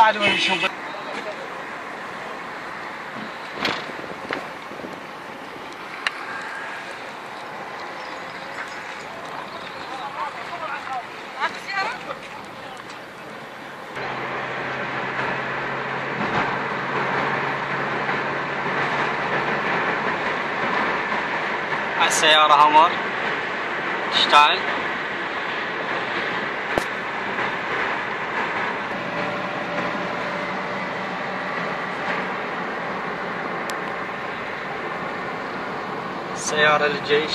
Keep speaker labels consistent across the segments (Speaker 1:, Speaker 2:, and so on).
Speaker 1: بعد ما نشوف.
Speaker 2: السيارة هامر تشتغل. سيارة للجيش.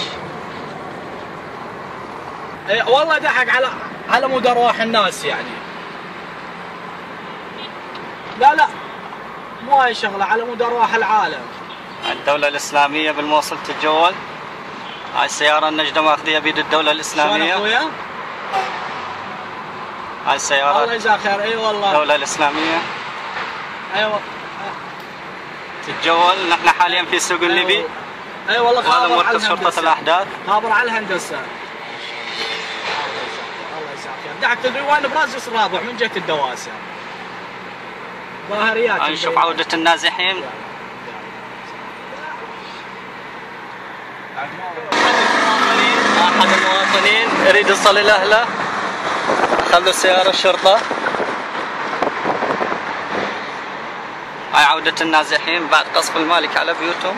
Speaker 1: اي والله ضحك على مود ارواح الناس يعني. لا مو هاي شغله، على مود ارواح العالم.
Speaker 2: الدولة الإسلامية بالموصل تتجول. هاي السيارة النجدة ماخذيها بيد الدولة الإسلامية.
Speaker 1: شلون اخويا؟
Speaker 2: هاي السيارة
Speaker 1: الله يجزاك خير. اي والله
Speaker 2: الدولة الإسلامية.
Speaker 1: ايوه
Speaker 2: تتجول. نحن حاليا في سوق الليبي.
Speaker 1: اي والله
Speaker 2: هذا مركز شرطة الأحداث.
Speaker 1: خابر على الهندسة. الله يجزاك خير. دحك تدري وين برازس رابع من جهة الدواسة. ظاهريات.
Speaker 2: نشوف عودة النازحين. أحد المواطنين يريد يصل إلى أهله، خلوا السيارة الشرطة. هاي عودة النازحين بعد قصف المالك على بيوتهم.